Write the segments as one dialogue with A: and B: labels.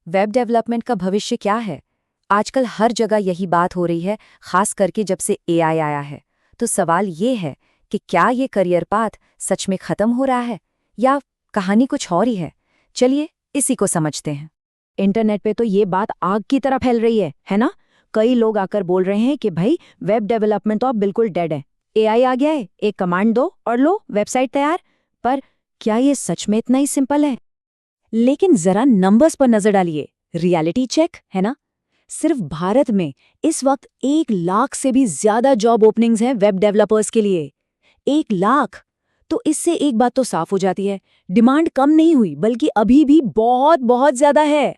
A: Web development का भविष्य क्या है? आजकल हर जगह यही बात हो रही है, खास करके जब से एआई आया है। तो सवाल ये है कि क्या ये करियर पाथ सच में खत्म हो रहा है या कहानी कुछ और ही है? चलिए इसी को समझते हैं।
B: इंटरनेट पे तो ये बात आग की तरह फैल रही है ना? कई लोग आकर बोल रहे हैं कि भाई वेब डेवलपमेंट तो अब बिल्कुल डेड है। एआई आ गया है, एक कमांड दो और लो वेबसाइट तैयार। पर क्या ये सच में इतना ही सिंपल है? लेकिन जरा नंबर्स पर नजर डालिए, रियलिटी चेक है ना। सिर्फ भारत में इस वक्त 1 लाख से भी ज्यादा जॉब ओपनिंग्स हैं वेब डेवलपर्स के लिए। 1 लाख! तो इससे एक बात तो साफ हो जाती है, डिमांड कम नहीं हुई बल्कि अभी भी बहुत बहुत ज्यादा है।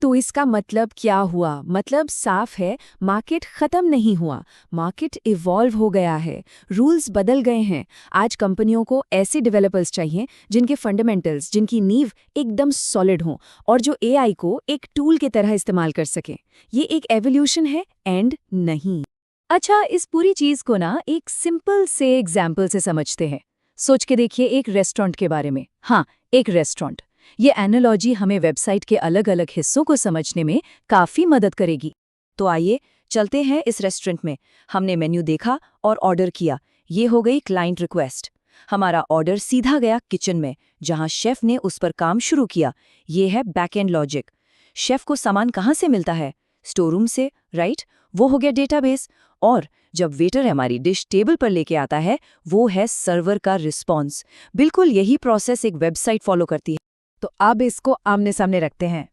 C: तो इसका मतलब क्या हुआ? मतलब साफ है, मार्केट खत्म नहीं हुआ, मार्केट इवॉल्व हो गया है, रूल्स बदल गए हैं। आज कंपनियों को ऐसे डेवलपर्स चाहिए जिनके फंडामेंटल्स, जिनकी नींव एकदम सॉलिड हों और जो एआई को एक टूल की तरह इस्तेमाल कर सकें। ये एक एवोल्यूशन है, एंड नहीं। अच्छा, इस पूरी चीज को ना एक सिंपल से एग्जाम्पल से समझते हैं। सोच के देखिए एक रेस्टोरेंट के बारे में। हाँ, एक रेस्टोरेंट। ये एनालॉजी हमें वेबसाइट के अलग अलग हिस्सों को समझने में काफी मदद करेगी।
A: तो आइए चलते हैं इस रेस्टोरेंट में। हमने मेन्यू देखा और ऑर्डर किया। ये हो गई क्लाइंट रिक्वेस्ट। हमारा ऑर्डर सीधा गया किचन में, जहां शेफ ने उस पर काम शुरू किया। ये है बैकएंड लॉजिक। शेफ को सामान कहाँ से मिलता है? स्टोर रूम से, राइट? वो हो गया डेटाबेस। और जब वेटर हमारी डिश टेबल पर लेके आता है, वो है सर्वर का रिस्पॉन्स। बिल्कुल यही प्रोसेस एक वेबसाइट फॉलो करती है।
C: तो अब इसको आमने सामने रखते हैं।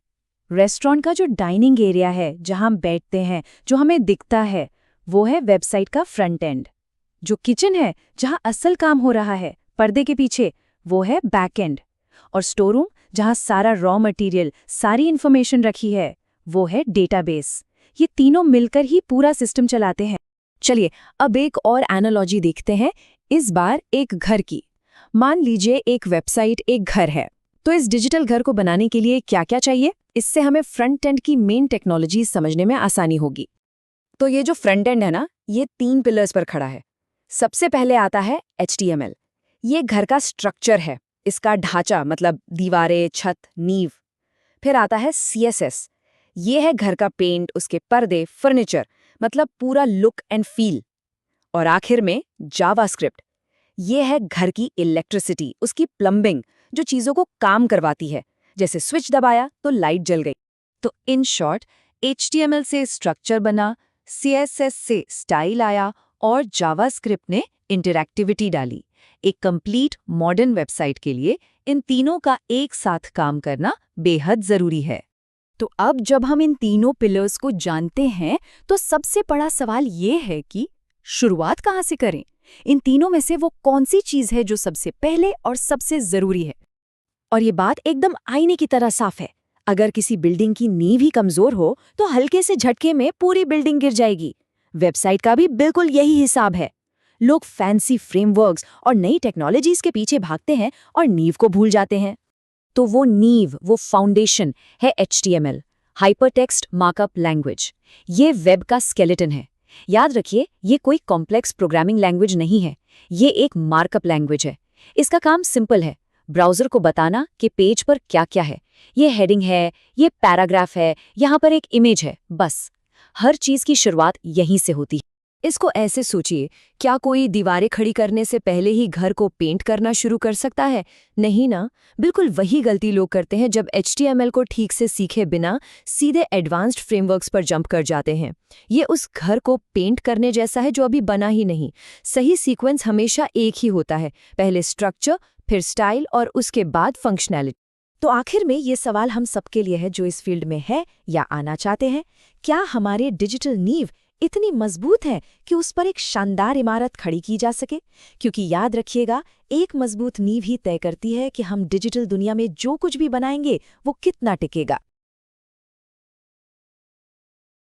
C: रेस्टोरेंट का जो डाइनिंग एरिया है, जहां हम बैठते हैं, जो हमें दिखता है, वो है वेबसाइट का फ्रंट एंड। जो किचन है, जहां असल काम हो रहा है पर्दे के पीछे, वो है बैक एंड। और स्टोर रूम, जहां सारा रॉ मटेरियल, सारी इंफॉर्मेशन रखी है, वो है डेटाबेस। ये तीनों मिलकर ही पूरा सिस्टम चलाते हैं। चलिए अब एक और एनालॉजी देखते हैं, इस बार एक घर की। मान लीजिए एक वेबसाइट एक घर है। तो इस डिजिटल घर को बनाने के लिए क्या क्या चाहिए? इससे हमें फ्रंट एंड की मेन टेक्नोलॉजी समझने में आसानी होगी। तो ये जो फ्रंट एंड है ना, ये 3 पिलर्स पर खड़ा है। सबसे पहले आता है HTML। ये घर का स्ट्रक्चर है, इसका ढांचा, मतलब दीवारें, छत, नींव। फिर आता है CSS। ये है घर का पेंट, उसके पर्दे, फर्नीचर, मतलब पूरा लुक एंड फील। और आखिर में जावास्क्रिप्ट। ये है घर की इलेक्ट्रिसिटी, उसकी प्लम्बिंग, जो चीजों को काम करवाती है। जैसे स्विच दबाया तो लाइट जल गई। तो इन शॉर्ट, HTML से स्ट्रक्चर बना, CSS से स्टाइल आया और जावास्क्रिप्ट ने इंटरैक्टिविटी डाली। एक कंप्लीट मॉडर्न वेबसाइट के लिए इन तीनों का एक साथ काम करना बेहद जरूरी है।
B: तो अब जब हम इन तीनों पिलर्स को जानते हैं, तो सबसे बड़ा सवाल ये है कि शुरुआत कहाँ से करें? इन तीनों में से वो कौन सी चीज है जो सबसे पहले और सबसे जरूरी है? और ये बात एकदम आईने की तरह साफ है। अगर किसी बिल्डिंग की नींव ही कमजोर हो तो हल्के से झटके में पूरी बिल्डिंग गिर जाएगी। वेबसाइट का भी बिल्कुल यही हिसाब है। लोग फैंसी फ्रेमवर्क्स और नई टेक्नोलॉजीज के पीछे भागते हैं और नींव को भूल जाते हैं। तो वो नींव, वो फाउंडेशन है HTML, हाइपरटेक्स्ट मार्कअप लैंग्वेज। ये वेब का स्केलेटन है। याद रखिए, ये कोई कॉम्प्लेक्स प्रोग्रामिंग लैंग्वेज नहीं है, ये एक मार्कअप लैंग्वेज है। इसका काम सिंपल है, ब्राउज़र को बताना कि पेज पर क्या क्या है। ये हेडिंग है, ये पैराग्राफ है, यहाँ पर एक इमेज है, बस। हर चीज़ की शुरुआत यहीं से होती है।
C: इसको ऐसे सोचिए, क्या कोई दीवारें खड़ी करने से पहले ही घर को पेंट करना शुरू कर सकता है? नहीं ना। बिल्कुल वही गलती लोग करते हैं जब HTML को ठीक से सीखे बिना सीधे एडवांस्ड फ्रेमवर्क्स पर जंप कर जाते हैं। ये उस घर को पेंट करने जैसा है जो अभी बना ही नहीं। सही सीक्वेंस हमेशा एक ही होता है, पहले स्ट्रक्चर, फिर स्टाइल और उसके बाद फंक्शनैलिटी। तो आखिर में ये सवाल हम सबके लिए है जो इस फील्ड में है या आना चाहते हैं। क्या हमारे डिजिटल नींव इतनी मजबूत है कि उस पर एक शानदार इमारत खड़ी की जा सके? क्योंकि याद रखिएगा, एक मजबूत नींव ही तय करती है कि हम डिजिटल दुनिया में जो कुछ भी बनाएंगे वो कितना टिकेगा।